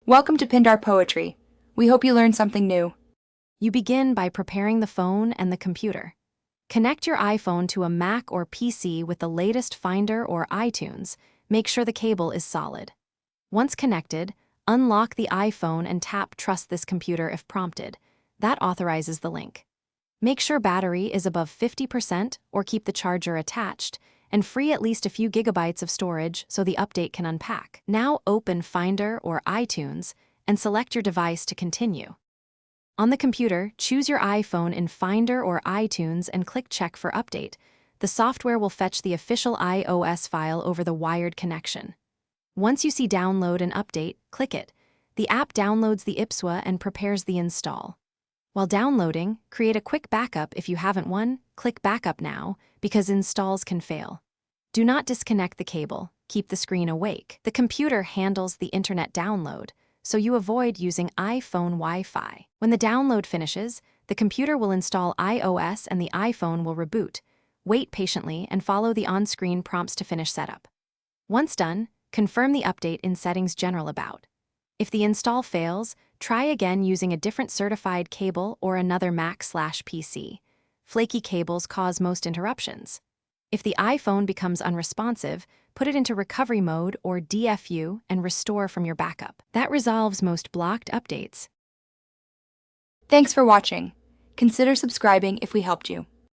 Welcome to Pindar Poetry. We hope you learned something new. You begin by preparing the phone and the computer. Connect your iPhone to a Mac or PC with the latest Finder or iTunes. Make sure the cable is solid. Once connected, unlock the iPhone and tap Trust this computer if prompted. That authorizes the link. Make sure battery is above 50% or keep the charger attached, and free at least a few gigabytes of storage so the update can unpack. Now open Finder or iTunes and select your device to continue. On the computer, choose your iPhone in Finder or iTunes and click Check for Update. The software will fetch the official iOS file over the wired connection. Once you see Download and Update, click it. The app downloads the IPSWA and prepares the install. While downloading, create a quick backup if you haven't one. Click Backup now, because installs can fail. Do not disconnect the cable. Keep the screen awake. The computer handles the internet download, so you avoid using iPhone Wi-Fi. When the download finishes, the computer will install iOS and the iPhone will reboot. Wait patiently and follow the on-screen prompts to finish setup. Once done, confirm the update in Settings General About. If the install fails, try again using a different certified cable or another Mac/PC. Flaky cables cause most interruptions. If the iPhone becomes unresponsive, put it into recovery mode or DFU and restore from your backup. That resolves most blocked updates. Thanks for watching. Consider subscribing if we helped you.